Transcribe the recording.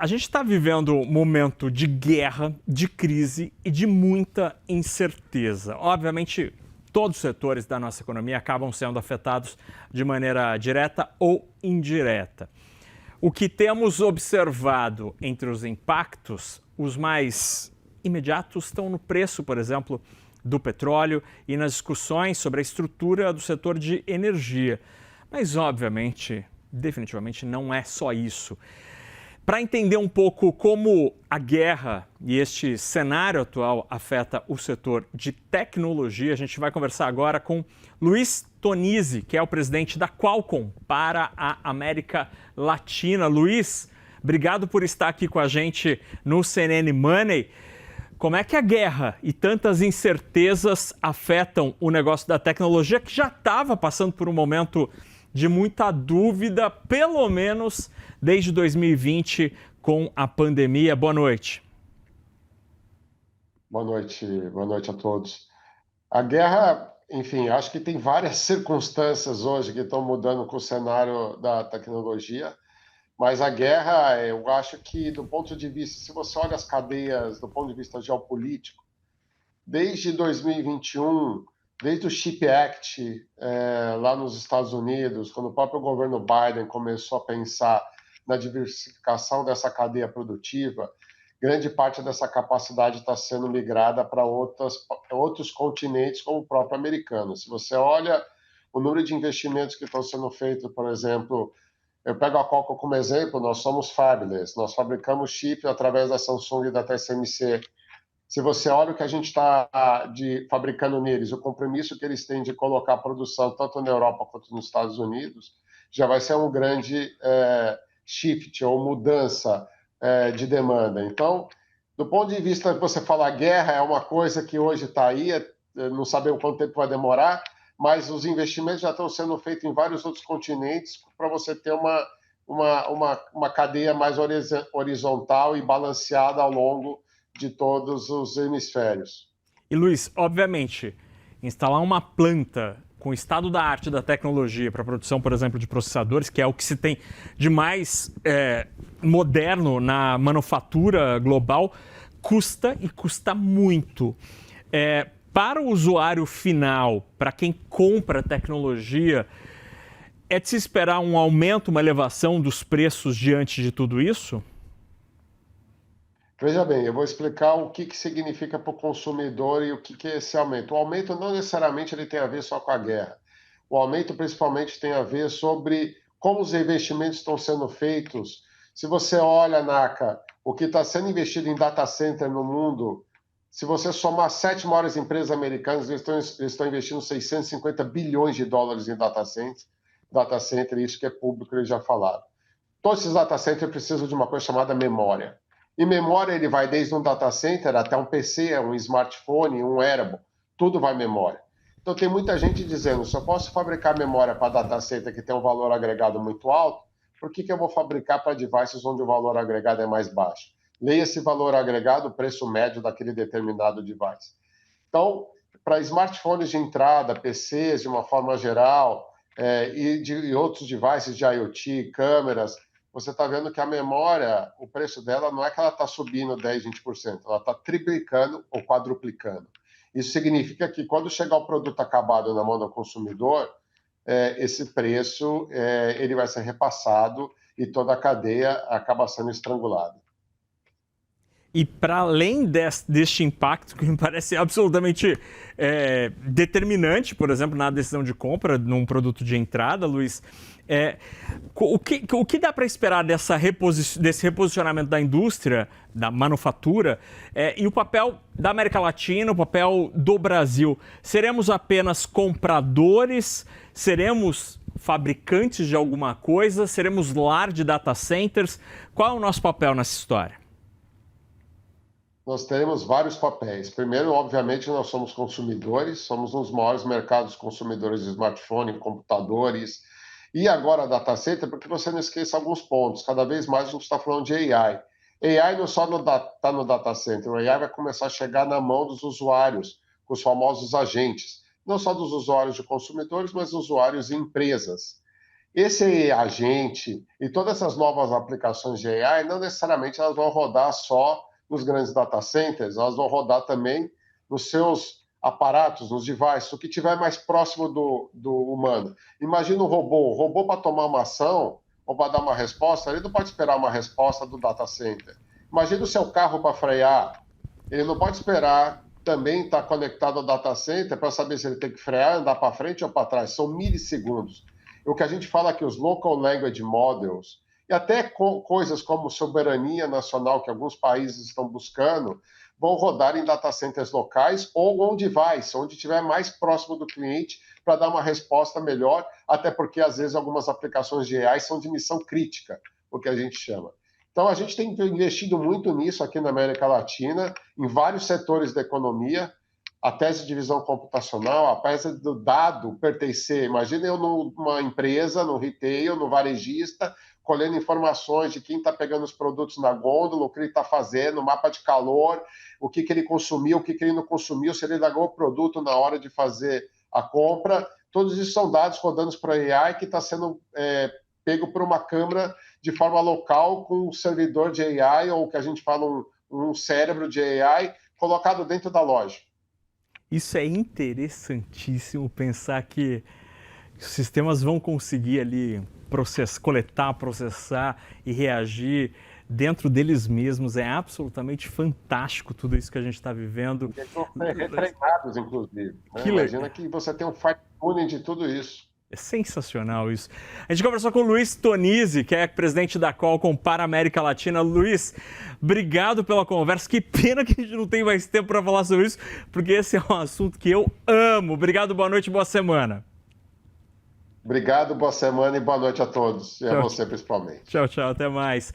A gente está vivendo um momento de guerra, de crise e de muita incerteza. Obviamente, todos os setores da nossa economia acabam sendo afetados de maneira direta ou indireta. O que temos observado entre os impactos, os mais imediatos estão no preço, por exemplo, do petróleo e nas discussões sobre a estrutura do setor de energia. Mas, obviamente, definitivamente não é só isso. Para entender um pouco como a guerra e este cenário atual afeta o setor de tecnologia, a gente vai conversar agora com Luiz Tonizzi, que é o presidente da Qualcomm para a América Latina. Luiz, obrigado por estar aqui com a gente no CNN Money. Como é que a guerra e tantas incertezas afetam o negócio da tecnologia, que já estava passando por um momento de muita dúvida, pelo menos desde 2020, com a pandemia? Boa noite. Boa noite a todos. A guerra, enfim, acho que tem várias circunstâncias hoje que estão mudando com o cenário da tecnologia, mas a guerra, eu acho que do ponto de vista, se você olha as cadeias do ponto de vista geopolítico, desde 2021, desde o Chip Act, lá nos Estados Unidos, quando o próprio governo Biden começou a pensar na diversificação dessa cadeia produtiva, grande parte dessa capacidade está sendo migrada para outros continentes, como o próprio americano. Se você olha o número de investimentos que estão sendo feitos, por exemplo, eu pego a Qualcomm como exemplo, nós somos fabless, nós fabricamos chip através da Samsung e da TSMC. Se você olha o que a gente está fabricando neles, o compromisso que eles têm de colocar a produção tanto na Europa quanto nos Estados Unidos, já vai ser um grande shift ou mudança de demanda. Então, do ponto de vista que você fala, a guerra é uma coisa que hoje está aí, não sabemos quanto tempo vai demorar, mas os investimentos já estão sendo feitos em vários outros continentes para você ter uma cadeia mais horizontal e balanceada ao longo de todos os hemisférios. E Luiz, obviamente, instalar uma planta com o estado da arte da tecnologia para a produção, por exemplo, de processadores, que é o que se tem de mais moderno na manufatura global, custa e custa muito. Para o usuário final, para quem compra tecnologia, é de se esperar um aumento, uma elevação dos preços diante de tudo isso? Veja bem, eu vou explicar o que significa para o consumidor e o que é esse aumento. O aumento não necessariamente ele tem a ver só com a guerra. O aumento principalmente tem a ver sobre como os investimentos estão sendo feitos. Se você olha, Naka, o que está sendo investido em data center no mundo, se você somar as 7 maiores empresas americanas, eles estão investindo 650 bilhões de dólares em data center, isso que é público, eles já falaram. Todos esses data centers precisam de uma coisa chamada memória. E memória ele vai desde um data center até um PC, um smartphone, um wearable, tudo vai memória. Então tem muita gente dizendo, se eu posso fabricar memória para data center que tem um valor agregado muito alto, por que eu vou fabricar para devices onde o valor agregado é mais baixo? Leia esse valor agregado, o preço médio daquele determinado device. Então, para smartphones de entrada, PCs de uma forma geral, e outros devices de IoT, câmeras, você está vendo que a memória, o preço dela não é que ela está subindo 10%, 20%, ela está triplicando ou quadruplicando. Isso significa que quando chegar o produto acabado na mão do consumidor, esse preço ele vai ser repassado e toda a cadeia acaba sendo estrangulada. E para além deste impacto, que me parece absolutamente determinante, por exemplo, na decisão de compra num produto de entrada, Luiz, o que dá para esperar desse reposicionamento da indústria, da manufatura, e o papel da América Latina, o papel do Brasil? Seremos apenas compradores? Seremos fabricantes de alguma coisa? Seremos lar de data centers? Qual é o nosso papel nessa história? Nós teremos vários papéis. Primeiro, obviamente, nós somos consumidores, somos um dos maiores mercados consumidores de smartphone, computadores, e agora data center, porque você não esqueça alguns pontos. Cada vez mais a gente está falando de AI. AI não só está no data center, o AI vai começar a chegar na mão dos usuários, com os famosos agentes. Não só dos usuários de consumidores, mas dos usuários e empresas. Esse agente e todas essas novas aplicações de AI, não necessariamente elas vão rodar só nos grandes data centers, elas vão rodar também nos seus aparatos, nos devices, o que estiver mais próximo do humano. Imagina um robô. O robô, para tomar uma ação ou para dar uma resposta, ele não pode esperar uma resposta do data center. Imagina o seu carro para frear. Ele não pode esperar também estar conectado ao data center para saber se ele tem que frear, andar para frente ou para trás. São milissegundos. O que a gente fala aqui, os local language models, e até coisas como soberania nacional, que alguns países estão buscando, vão rodar em data centers locais ou on device, onde estiver mais próximo do cliente, para dar uma resposta melhor, até porque às vezes algumas aplicações de AI são de missão crítica, o que a gente chama. Então a gente tem investido muito nisso aqui na América Latina, em vários setores da economia, a tese de divisão computacional, a tese do dado pertencer. Imagina eu numa empresa, no retail, no varejista, colhendo informações de quem está pegando os produtos na gôndola, o que ele está fazendo, o mapa de calor, o que ele consumiu, o que ele não consumiu, se ele largou o produto na hora de fazer a compra. Todos isso são dados rodando para a AI que está sendo pego por uma câmara de forma local com um servidor de AI, ou o que a gente fala um cérebro de AI, colocado dentro da loja. Isso é interessantíssimo, pensar que os sistemas vão conseguir ali coletar, processar e reagir dentro deles mesmos. É absolutamente fantástico tudo isso que a gente está vivendo. Eles vão ser retreinados, inclusive. Né? Imagina que você tem um fine-tuning de tudo isso. É sensacional isso. A gente conversou com o Luiz Tonizzi, que é presidente da Qualcomm para a América Latina. Luiz, obrigado pela conversa. Que pena que a gente não tem mais tempo para falar sobre isso, porque esse é um assunto que eu amo. Obrigado, boa noite e boa semana. Obrigado, boa semana e boa noite a todos. E a você, principalmente. Tchau, tchau, até mais.